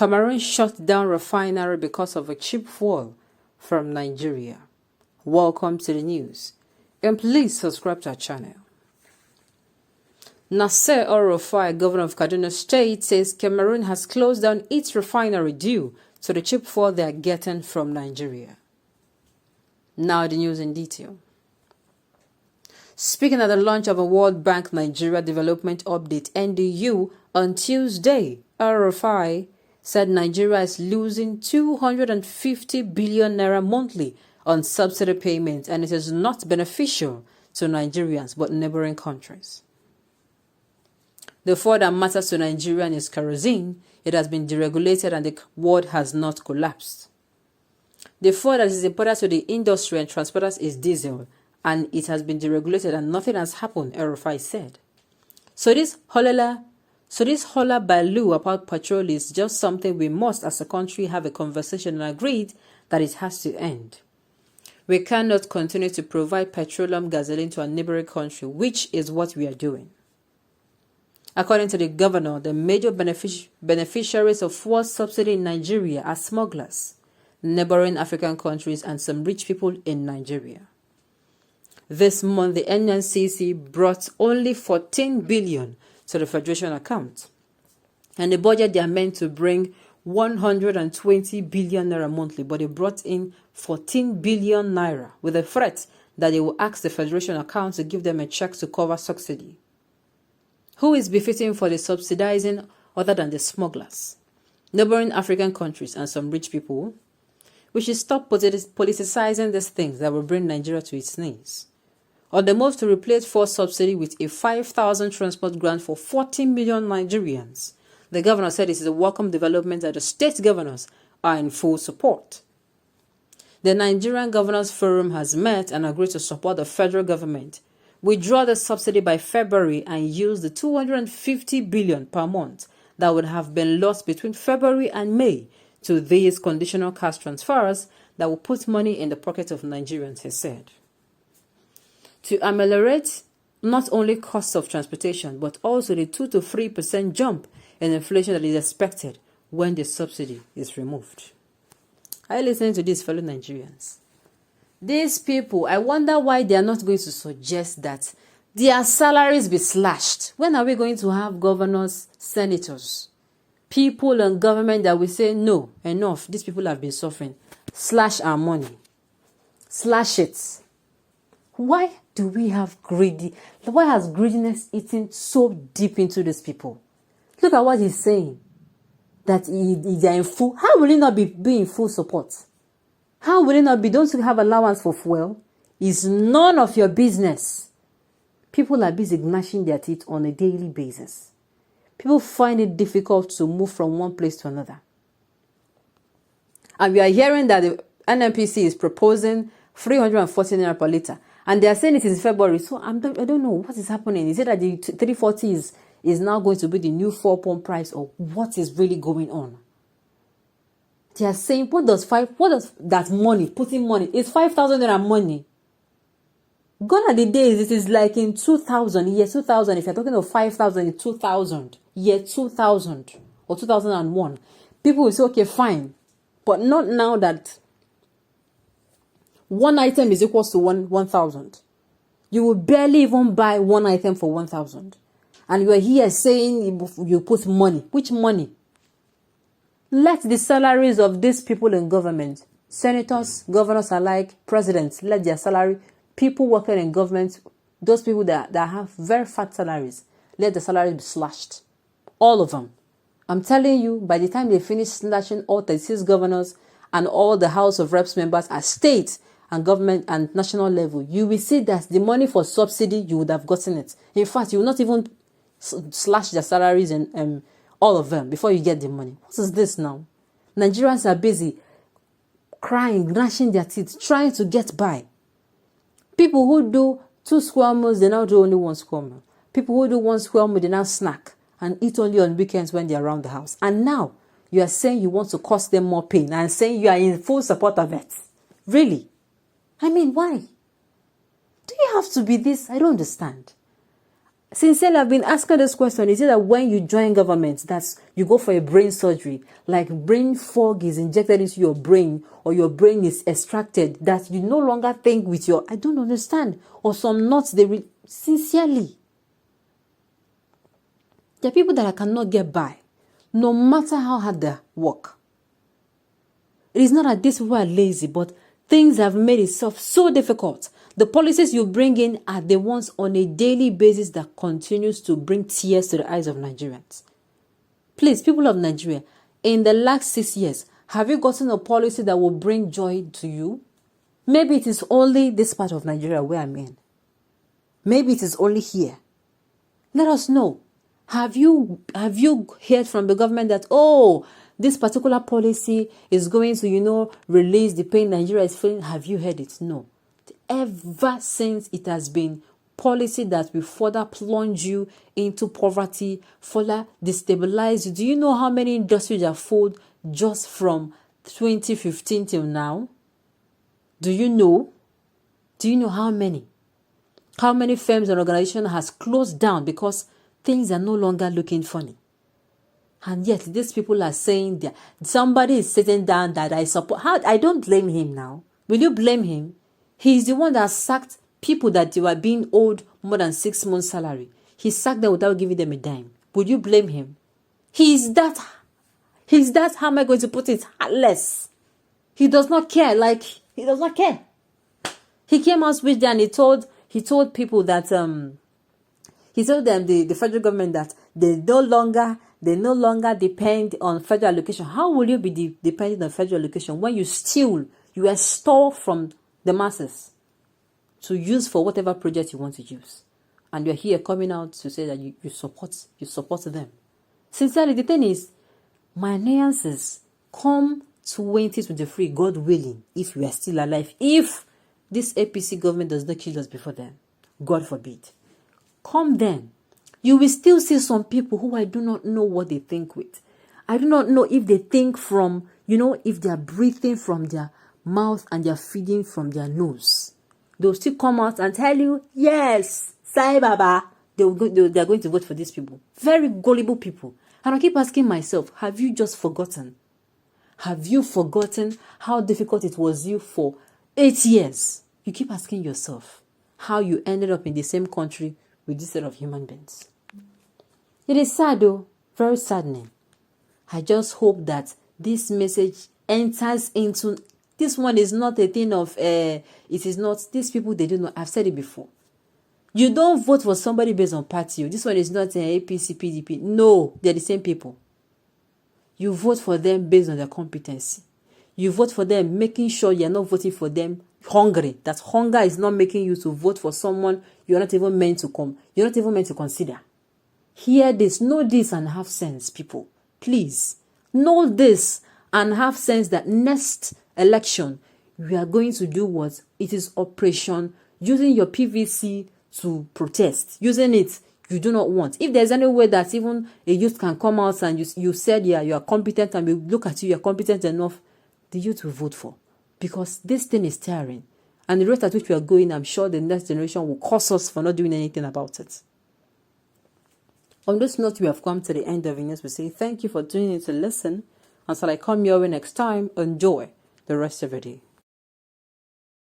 Cameroon shut down refinery because of a cheap fuel from Nigeria. Welcome to the news, and please subscribe to our channel. Nasser El-Rufai, governor of Kaduna State, says Cameroon has closed down its refinery due to the cheap fuel they are getting from Nigeria. Now the news in detail. Speaking at the launch of a World Bank Nigeria Development Update (NDU) on Tuesday, El-Rufai said Nigeria is losing 250 billion naira monthly on subsidy payments, and it is not beneficial to Nigerians but neighboring countries. The fuel that matters to Nigerians is kerosene. It has been deregulated and the world has not collapsed. The fuel that is important to the industry and transporters is diesel, and it has been deregulated and nothing has happened, El-Rufai said. So this holla baloo about petrol is just something we must as a country have a conversation and agreed that it has to end. We cannot continue to provide petroleum gasoline to a neighboring country, which is what we are doing. According to the governor, the major beneficiaries of fuel subsidy in Nigeria are smugglers, neighboring African countries, and some rich people in Nigeria. This month, the NNCC brought only 14 billion to the Federation account, and the budget they are meant to bring 120 billion naira monthly, but they brought in 14 billion naira with a threat that they will ask the Federation account to give them a check to cover subsidy. Who is benefiting for the subsidizing other than the smugglers? Neighboring African countries and some rich people. We should stop politicizing these things that will bring Nigeria to its knees. On the move to replace fuel subsidy with a 5,000 transport grant for 40 million Nigerians, the governor said it is a welcome development that the state governors are in full support. The Nigerian Governors Forum has met and agreed to support the federal government, withdraw the subsidy by February, and use the 250 billion per month that would have been lost between February and May to these conditional cash transfers that will put money in the pocket of Nigerians, he said. To ameliorate not only costs of transportation, but also the 2 to 3% jump in inflation that is expected when the subsidy is removed. Are you listening to these fellow Nigerians? These people, I wonder why they are not going to suggest that their salaries be slashed. When are we going to have governors, senators, people in government that will say, no, enough, these people have been suffering. Slash our money. Slash it. Why do we have greedy? Why has greediness eaten so deep into these people? Look at what he's saying. That they are in full. How will he not be in full support? How will it not be? Don't you have allowance for fuel? It's none of your business. People are busy gnashing their teeth on a daily basis. People find it difficult to move from one place to another. And we are hearing that the NNPC is proposing 340 naira per litre. And they are saying it is February. So I don't know what is happening. Is it that the 340 is now going to be the new 4-pound price, or what is really going on? They are saying, what does that money, putting money, it's 5,000 naira money. Gone are the days, it is like in 2000, year 2000, if you're talking of 5,000 in 2000, year 2000 or 2001, people will say, okay, fine. But not now that one item is equal to 1,000. You will barely even buy one item for 1,000. And you are here saying you put money. Which money? Let the salaries of these people in government, senators, governors alike, presidents, let their salary, people working in government, those people that have very fat salaries, let the salary be slashed. All of them. I'm telling you, by the time they finish slashing all 36 governors and all the House of Reps members at state and government and national level, you will see that the money for subsidy, you would have gotten it. In fact, you will not even slash their salaries and all of them before you get the money. What is this now? Nigerians are busy crying, gnashing their teeth, trying to get by. People who do 2 square meals, they now do only 1 square meal. People who do 1 square meal, they now snack and eat only on weekends when they're around the house. And now you are saying you want to cause them more pain and saying you are in full support of it. Really? I mean, why? Do you have to be this? I don't understand. Sincerely, I've been asking this question. Is it that when you join government, that's you go for a brain surgery, like brain fog is injected into your brain, or your brain is extracted, that you no longer think with your, I don't understand. Or some nuts, sincerely. There are people that I cannot get by, no matter how hard they work. It is not that these people are lazy, but things have made itself so difficult. The policies you bring in are the ones on a daily basis that continues to bring tears to the eyes of Nigerians. Please, people of Nigeria, in the last 6 years, have you gotten a policy that will bring joy to you? Maybe it is only this part of Nigeria where I'm in. Maybe it is only here. Let us know. Have you heard from the government that, oh, this particular policy is going to, release the pain Nigeria is feeling? Have you heard it? No. Ever since it has been policy that will further plunge you into poverty, further destabilize you. Do you know how many industries are fooled just from 2015 till now? Do you know? Do you know how many? How many firms and organizations has closed down because things are no longer looking funny? And yet these people are saying that somebody is sitting down that I support. I don't blame him now. Will you blame him? He's the one that sacked people that they were being owed more than 6 months' salary. He sacked them without giving them a dime. Would you blame him? He's that, how am I going to put it, heartless. He does not care, he does not care. He came out with them and he told people that, he told them, the federal government, that they no longer depend on federal allocation. How will you be dependent on federal allocation when you extort from the masses to use for whatever project you want to use, and you're here coming out to say that you support them? Sincerely, the thing is, my nuances, come 2023, God willing, if we are still alive, if this APC government does not kill us before then, God forbid, come then, you will still see some people who I do not know what they think with. I do not know if they think from, if they are breathing from their mouth and they're feeding from their nose. They'll still come out and tell you, yes, Sai Baba. They're going to vote for these people. Very gullible people. And I keep asking myself, have you just forgotten? Have you forgotten how difficult it was you for 8 years? You keep asking yourself how you ended up in the same country with this set of human beings. It is sad though, very saddening. I just hope that this message enters into. This one is not a thing of, it is not, these people, they don't know. I've said it before. You don't vote for somebody based on party. This one is not APC, PDP. No, they're the same people. You vote for them based on their competency. You vote for them making sure you're not voting for them hungry. That hunger is not making you to vote for someone you're not even meant to you're not even meant to consider. Hear this, know this, and have sense, people. Please, know this and have sense that next election, we are going to do what? It is operation using your PVC to protest. Using it, you do not want. If there's any way that even a youth can come out and you said, yeah, you are competent, and we look at you, you're competent enough, the youth will vote for. Because this thing is tiring. And the rate at which we are going, I'm sure the next generation will curse us for not doing anything about it. On this note, we have come to the end of the news. We say thank you for tuning in to listen. Until I come your way next time, enjoy the rest of your day.